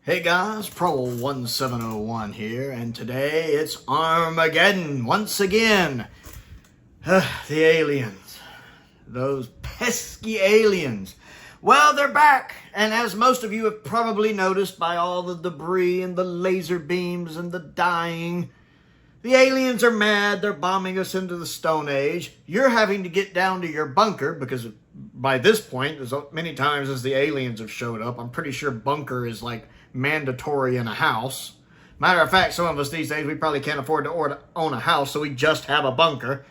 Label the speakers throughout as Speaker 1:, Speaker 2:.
Speaker 1: Hey guys, Prowl 1701 here, and today it's Armageddon once again. The aliens. Those pesky aliens. Well, they're back, and as most of you have probably noticed by all the debris and the laser beams and the dying, the aliens are mad. They're bombing us into the Stone Age. You're having to get down to your bunker because by this point, as many times as the aliens have showed up, I'm pretty sure bunker is like mandatory in a house. Matter of fact, some of us these days, we probably can't afford to own a house, so we just have a bunker.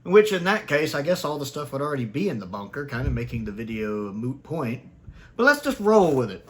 Speaker 1: Which in that case, I guess all the stuff would already be in the bunker, kind of making the video a moot point. But let's just roll with it.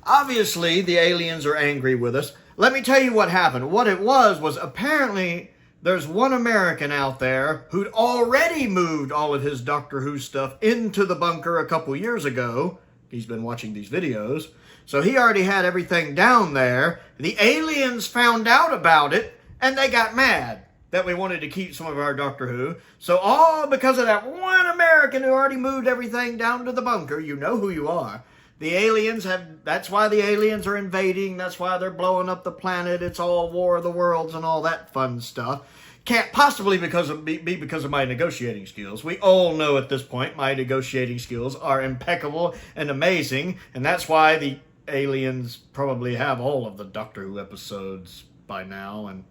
Speaker 1: Obviously, the aliens are angry with us. Let me tell you what happened. What it was apparently there's one American out there who'd already moved all of his Doctor Who stuff into the bunker a couple years ago. He's been watching these videos. So he already had everything down there. The aliens found out about it, and they got mad that we wanted to keep some of our Doctor Who. So all because of that one American who already moved everything down to the bunker, you know who you are. The aliens that's why the aliens are invading, that's why they're blowing up the planet, it's all War of the Worlds and all that fun stuff. Can't possibly be because of my negotiating skills. We all know at this point my negotiating skills are impeccable and amazing, and that's why the aliens probably have all of the Doctor Who episodes by now, and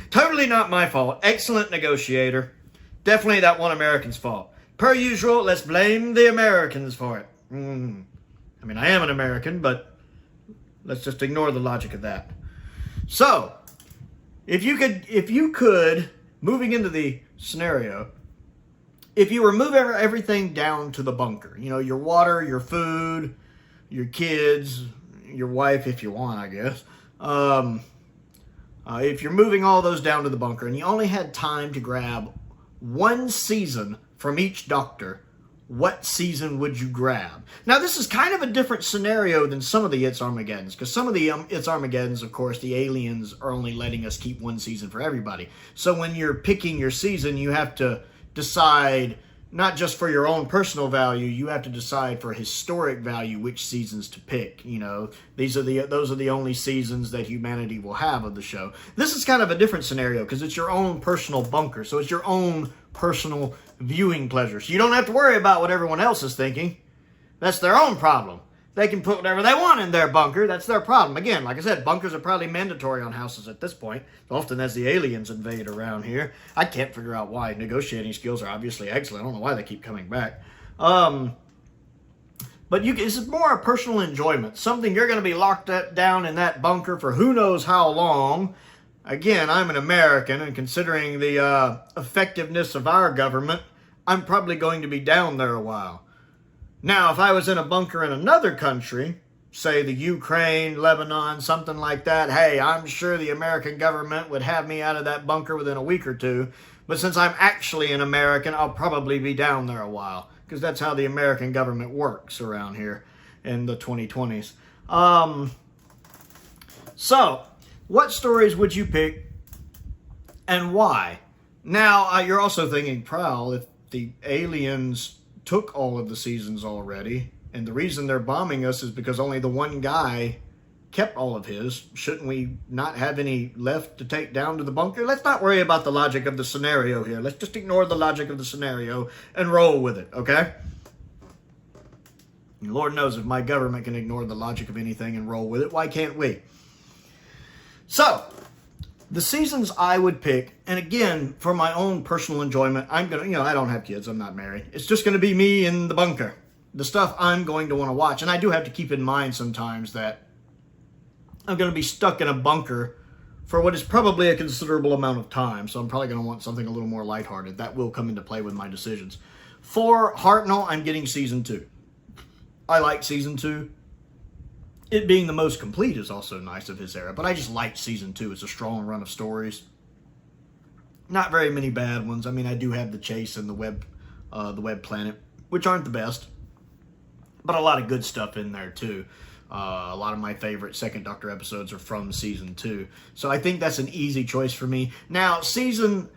Speaker 1: totally not my fault. Excellent negotiator. Definitely that one American's fault. Per usual, let's blame the Americans for it. I mean, I am an American, but let's just ignore the logic of that. So, if you could, moving into the scenario, if you remove everything down to the bunker, you know, your water, your food, your kids, your wife, if you want, I guess. If you're moving all those down to the bunker and you only had time to grab one season from each Doctor, what season would you grab? Now, this is kind of a different scenario than some of the It's Armageddons, because some of the It's Armageddons, of course, the aliens are only letting us keep one season for everybody. So when you're picking your season, you have to decide, not just for your own personal value, you have to decide for historic value which seasons to pick. You know, those are the only seasons that humanity will have of the show. This is kind of a different scenario because it's your own personal bunker, so it's your own personal viewing pleasure. So you don't have to worry about what everyone else is thinking. That's their own problem. They can put whatever they want in their bunker. That's their problem. Again, like I said, bunkers are probably mandatory on houses at this point, often as the aliens invade around here. I can't figure out why. Negotiating skills are obviously excellent. I don't know why they keep coming back. But this is more a personal enjoyment. Something you're going to be locked down in that bunker for who knows how long. Again, I'm an American, and considering the effectiveness of our government, I'm probably going to be down there a while. Now, if I was in a bunker in another country, say the Ukraine, Lebanon, something like that, hey, I'm sure the American government would have me out of that bunker within a week or two. But since I'm actually an American, I'll probably be down there a while, because that's how the American government works around here in the 2020s. So, what stories would you pick and why? Now, you're also thinking, Prowl, if the aliens took all of the seasons already, and the reason they're bombing us is because only the one guy kept all of his, shouldn't we not have any left to take down to the bunker? Let's not worry about the logic of the scenario here. Let's just ignore the logic of the scenario and roll with it, okay? And Lord knows if my government can ignore the logic of anything and roll with it, why can't we? So, the seasons I would pick, and again, for my own personal enjoyment, I'm going to, I don't have kids, I'm not married. It's just going to be me in the bunker. The stuff I'm going to want to watch. And I do have to keep in mind sometimes that I'm going to be stuck in a bunker for what is probably a considerable amount of time. So I'm probably going to want something a little more lighthearted. That will come into play with my decisions. For Hartnell, I'm getting Season 2. I like Season 2. It being the most complete is also nice of his era, but I just like Season 2. It's a strong run of stories. Not very many bad ones. I mean, I do have The Chase and the Web Planet, which aren't the best, but a lot of good stuff in there too. A lot of my favorite Second Doctor episodes are from Season 2, so I think that's an easy choice for me. Now, Troughton.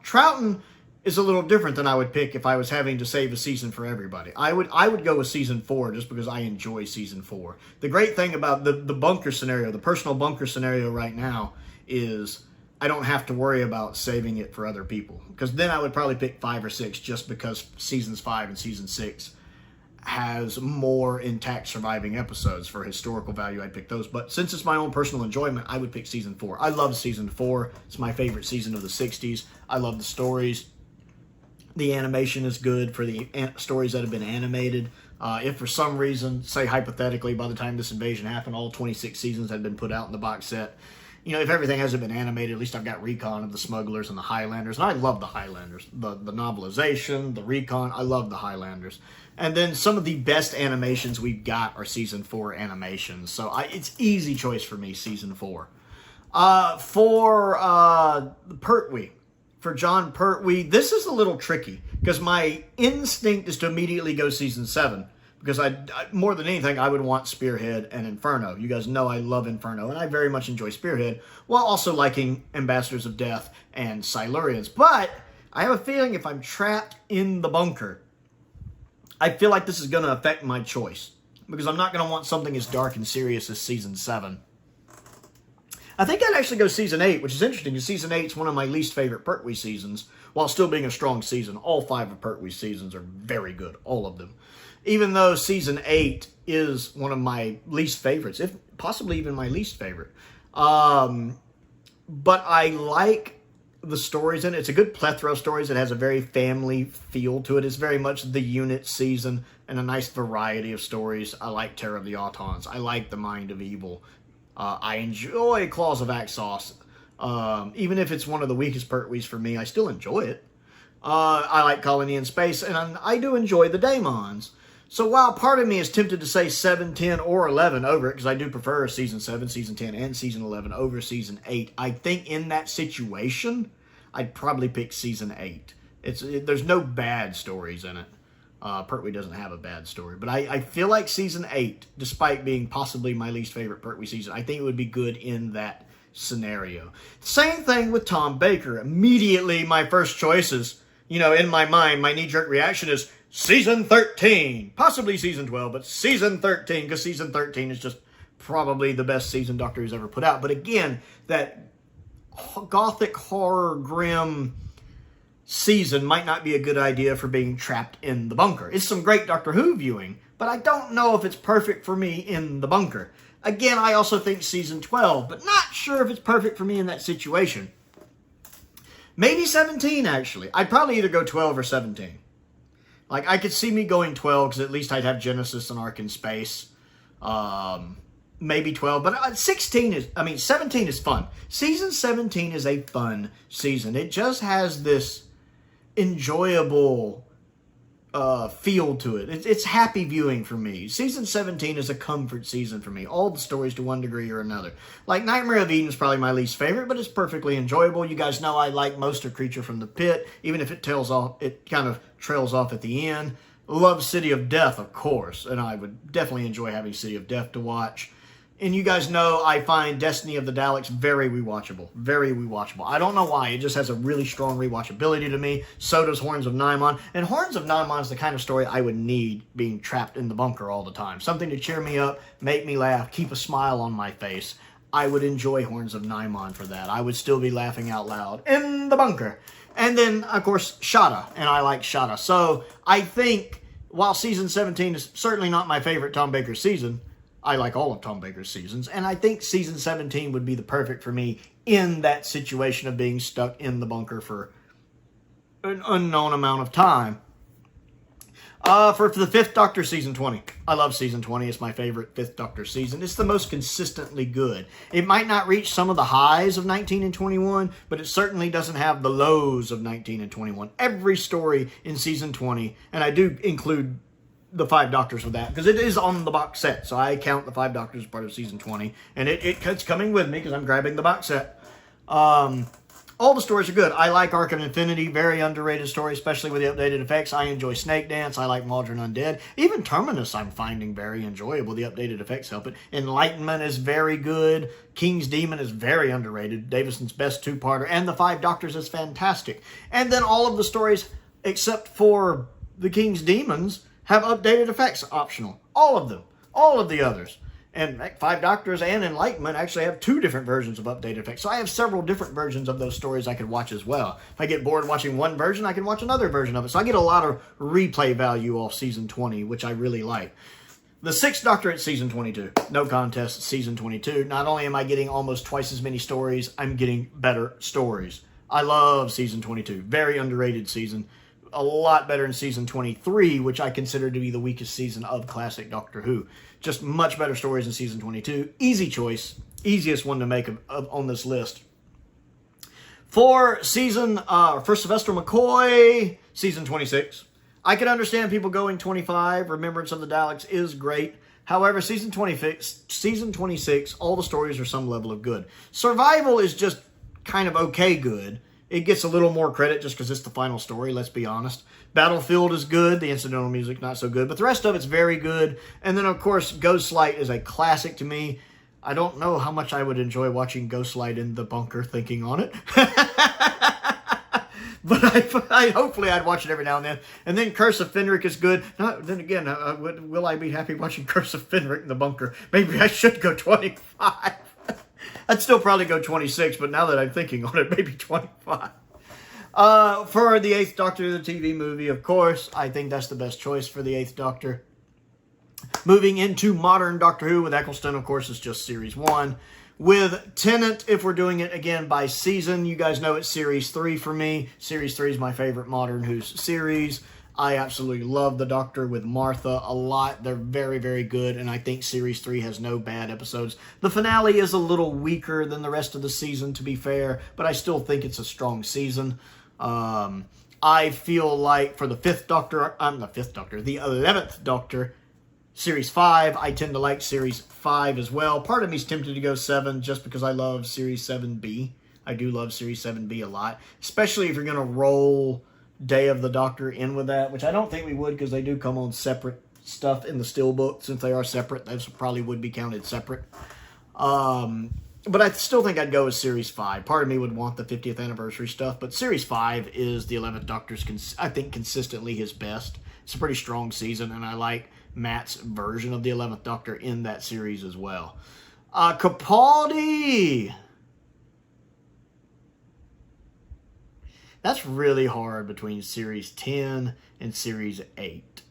Speaker 1: Troughton is a little different than I would pick if I was having to save a season for everybody. I would go with season 4 just because I enjoy season 4. The great thing about the bunker scenario, the personal bunker scenario right now, is I don't have to worry about saving it for other people. Because then I would probably pick 5 or 6 just because seasons 5 and season 6 has more intact surviving episodes. For historical value, I'd pick those. But since it's my own personal enjoyment, I would pick season 4. I love season 4. It's my favorite season of the 60s. I love the stories. The animation is good for the stories that have been animated. If for some reason, say hypothetically, by the time this invasion happened, all 26 seasons had been put out in the box set, you know, if everything hasn't been animated, at least I've got recon of the smugglers and the Highlanders. And I love the Highlanders. The novelization, the recon, I love the Highlanders. And then some of the best animations we've got are season 4 animations. So it's easy choice for me, season 4. For Pertwee, for John Pertwee, this is a little tricky because my instinct is to immediately go season 7. Because I more than anything, I would want Spearhead and Inferno. You guys know I love Inferno, and I very much enjoy Spearhead, while also liking Ambassadors of Death and Silurians. But I have a feeling if I'm trapped in the bunker, I feel like this is going to affect my choice. Because I'm not going to want something as dark and serious as Season 7. I think I'd actually go Season 8, which is interesting, because Season 8 is one of my least favorite Pertwee seasons, while still being a strong season. All 5 of Pertwee's seasons are very good, all of them. Even though Season 8 is one of my least favorites, if possibly even my least favorite. But I like the stories in it. It's a good plethora of stories. It has a very family feel to it. It's very much the unit season and a nice variety of stories. I like Terror of the Autons. I like The Mind of Evil. I enjoy Claws of Axos. Even if it's one of the weakest Pertwees for me, I still enjoy it. I like Colony in Space, and I do enjoy the Daemons. So while part of me is tempted to say 7, 10, or 11 over it, because I do prefer Season 7, Season 10, and Season 11 over Season 8, I think in that situation, I'd probably pick Season 8. There's no bad stories in it. Pertwee doesn't have a bad story. But I feel like Season 8, despite being possibly my least favorite Pertwee season, I think it would be good in that scenario. Same thing with Tom Baker. Immediately, my first choices, you know, in my mind, my knee-jerk reaction is Season 13. Possibly Season 12, but Season 13, because Season 13 is just probably the best season Doctor Who's ever put out. But again, that gothic horror grim season might not be a good idea for being trapped in the bunker. It's some great Doctor Who viewing, but I don't know if it's perfect for me in the bunker. Again, I also think Season 12, but not sure if it's perfect for me in that situation. Maybe 17, actually. I'd probably either go 12 or 17. Like, I could see me going 12, because at least I'd have Genesis and Ark in Space. Maybe 12, but 17 is fun. Season 17 is a fun season. It just has this enjoyable feel to it. It's happy viewing for me. Season 17 is a comfort season for me. All the stories to one degree or another. Like, Nightmare of Eden is probably my least favorite, but it's perfectly enjoyable. You guys know I like most of Creature from the Pit, even if it kind of trails off at the end. Love City of Death, of course, and I would definitely enjoy having City of Death to watch. And you guys know I find Destiny of the Daleks very rewatchable. Very rewatchable. I don't know why. It just has a really strong rewatchability to me. So does Horns of Nimon. And Horns of Nimon is the kind of story I would need being trapped in the bunker all the time. Something to cheer me up, make me laugh, keep a smile on my face. I would enjoy Horns of Nimon for that. I would still be laughing out loud in the bunker. And then, of course, Shada. And I like Shada. So I think, while Season 17 is certainly not my favorite Tom Baker season, I like all of Tom Baker's seasons, and I think Season 17 would be the perfect for me in that situation of being stuck in the bunker for an unknown amount of time. For the 5th Doctor, Season 20. I love Season 20. It's my favorite 5th Doctor season. It's the most consistently good. It might not reach some of the highs of 19 and 21, but it certainly doesn't have the lows of 19 and 21. Every story in Season 20, and I do include the 5 Doctors with that, because it is on the box set, so I count the 5 Doctors as part of Season 20, and it's coming with me, because I'm grabbing the box set. All the stories are good. I like Arc of Infinity, very underrated story, especially with the updated effects. I enjoy Snake Dance. I like Maldron Undead. Even Terminus I'm finding very enjoyable. The updated effects help it. Enlightenment is very good. King's Demon is very underrated. Davison's best two-parter. And The Five Doctors is fantastic. And then all of the stories, except for the King's Demons, have updated effects optional. All of them. All of the others. And Five Doctors and Enlightenment actually have 2 different versions of updated effects. So I have several different versions of those stories I could watch as well. If I get bored watching one version, I can watch another version of it. So I get a lot of replay value off Season 20, which I really like. The Sixth Doctor at Season 22. No contest, Season 22. Not only am I getting almost twice as many stories, I'm getting better stories. I love Season 22. Very underrated season. A lot better than Season 23, which I consider to be the weakest season of classic Doctor Who. Just much better stories in Season 22. Easy choice. Easiest one to make on this list. For Sylvester McCoy, Season 26. I can understand people going 25. Remembrance of the Daleks is great. However, Season 26, all the stories are some level of good. Survival is just kind of okay good. It gets a little more credit just because it's the final story, let's be honest. Battlefield is good. The incidental music, not so good. But the rest of it's very good. And then, of course, Ghostlight is a classic to me. I don't know how much I would enjoy watching Ghostlight in the bunker thinking on it. But hopefully I'd watch it every now and then. And then Curse of Fenric is good. Then again, will I be happy watching Curse of Fenric in the bunker? Maybe I should go 25. I'd still probably go 26, but now that I'm thinking on it, maybe 25. For the 8th Doctor, the TV movie, of course, I think that's the best choice for the 8th Doctor. Moving into modern Doctor Who with Eccleston, of course, it's just Series 1. With Tennant, if we're doing it again by season, you guys know it's Series 3 for me. Series 3 is my favorite modern Who series. I absolutely love the Doctor with Martha a lot. They're very, very good, and I think Series 3 has no bad episodes. The finale is a little weaker than the rest of the season, to be fair, but I still think it's a strong season. I feel like for the 11th Doctor, Series 5, I tend to like Series 5 as well. Part of me's tempted to go 7 just because I love Series 7B. I do love Series 7B a lot, especially if you're going to roll Day of the Doctor in with that, which I don't think we would because they do come on separate stuff in the Steelbook. Since they are separate, those probably would be counted separate. But I still think I'd go with Series 5. Part of me would want the 50th anniversary stuff, but Series 5 is the 11th Doctor's, I think, consistently his best. It's a pretty strong season, and I like Matt's version of the 11th Doctor in that series as well. Capaldi! That's really hard between Series 10 and Series 8.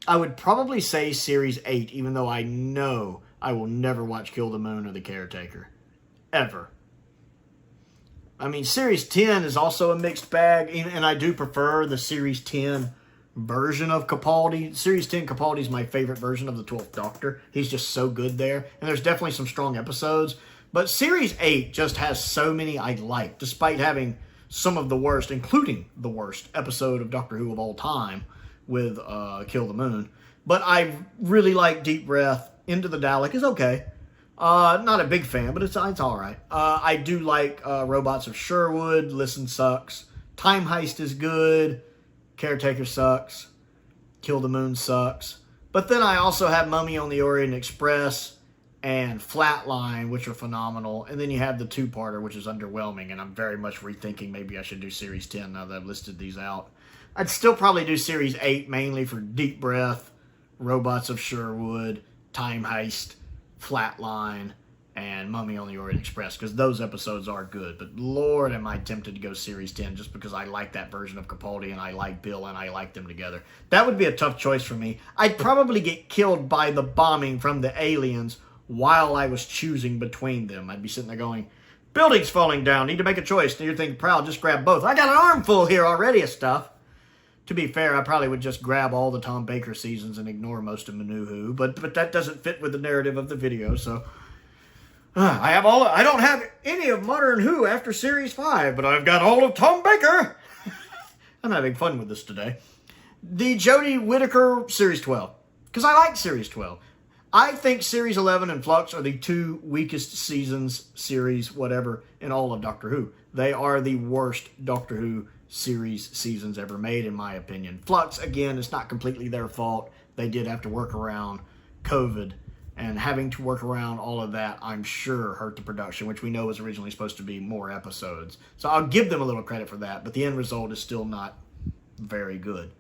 Speaker 1: I would probably say Series 8, even though I know I will never watch Kill the Moon or The Caretaker. Ever. I mean, Series 10 is also a mixed bag, and I do prefer the Series 10 version of Capaldi. Series 10 Capaldi is my favorite version of the 12th Doctor. He's just so good there, and there's definitely some strong episodes. But Series 8 just has so many I like, despite having some of the worst, including the worst episode of Doctor Who of all time with Kill the Moon. But I really like Deep Breath. Into the Dalek is okay. Not a big fan, but it's all right. I do like Robots of Sherwood. Listen sucks. Time Heist is good. Caretaker sucks. Kill the Moon sucks. But then I also have Mummy on the Orient Express and Flatline, which are phenomenal. And then you have the two-parter, which is underwhelming, and I'm very much rethinking maybe I should do Series 10 now that I've listed these out. I'd still probably do Series 8, mainly for Deep Breath, Robots of Sherwood, Time Heist, Flatline, and Mummy on the Orient Express, because those episodes are good. But Lord, am I tempted to go Series 10 just because I like that version of Capaldi, and I like Bill, and I like them together. That would be a tough choice for me. I'd probably get killed by the bombing from the aliens while I was choosing between them. I'd be sitting there going, building's falling down, need to make a choice. And you're thinking, Prowl, just grab both. I got an armful here already of stuff. To be fair, I probably would just grab all the Tom Baker seasons and ignore most of New Who, but that doesn't fit with the narrative of the video, so I don't have any of Modern Who after Series 5, but I've got all of Tom Baker. I'm having fun with this today. The Jodie Whittaker Series 12, because I like Series 12. I think Series 11 and Flux are the two weakest seasons, series, whatever, in all of Doctor Who. They are the worst Doctor Who series seasons ever made, in my opinion. Flux, again, it's not completely their fault. They did have to work around COVID, and having to work around all of that, I'm sure, hurt the production, which we know was originally supposed to be more episodes. So I'll give them a little credit for that, but the end result is still not very good.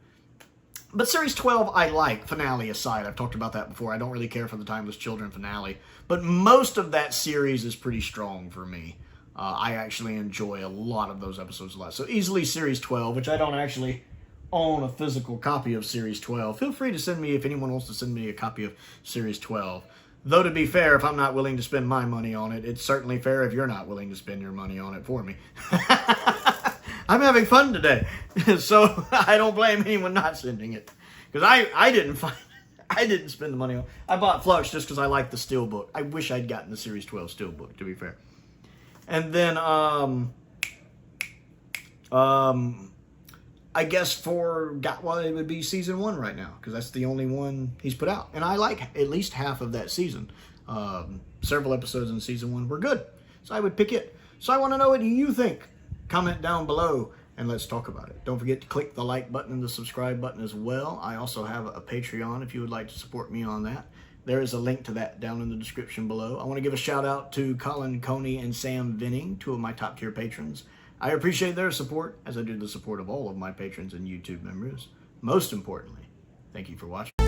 Speaker 1: But Series 12 I like, finale aside. I've talked about that before. I don't really care for the Timeless Children finale. But most of that series is pretty strong for me. I actually enjoy a lot of those episodes a lot. So easily Series 12, which I don't actually own a physical copy of Series 12. Feel free to send me, if anyone wants to send me a copy of Series 12. Though to be fair, if I'm not willing to spend my money on it, it's certainly fair if you're not willing to spend your money on it for me. I'm having fun today, so I don't blame anyone not sending it. Because I didn't spend the money on it. I bought Flux just because I like the Steelbook. I wish I'd gotten the Series 12 Steelbook, to be fair. And then, I guess it would be Season 1 right now, because that's the only one he's put out. And I like at least half of that season. Several episodes in Season 1 were good, so I would pick it. So I want to know, what do you think? Comment down below and let's talk about it. Don't forget to click the like button and the subscribe button as well. I also have a Patreon if you would like to support me on that. There is a link to that down in the description below. I want to give a shout out to Colin Coney and Sam Venning, two of my top tier patrons. I appreciate their support, as I do the support of all of my patrons and YouTube members. Most importantly, thank you for watching.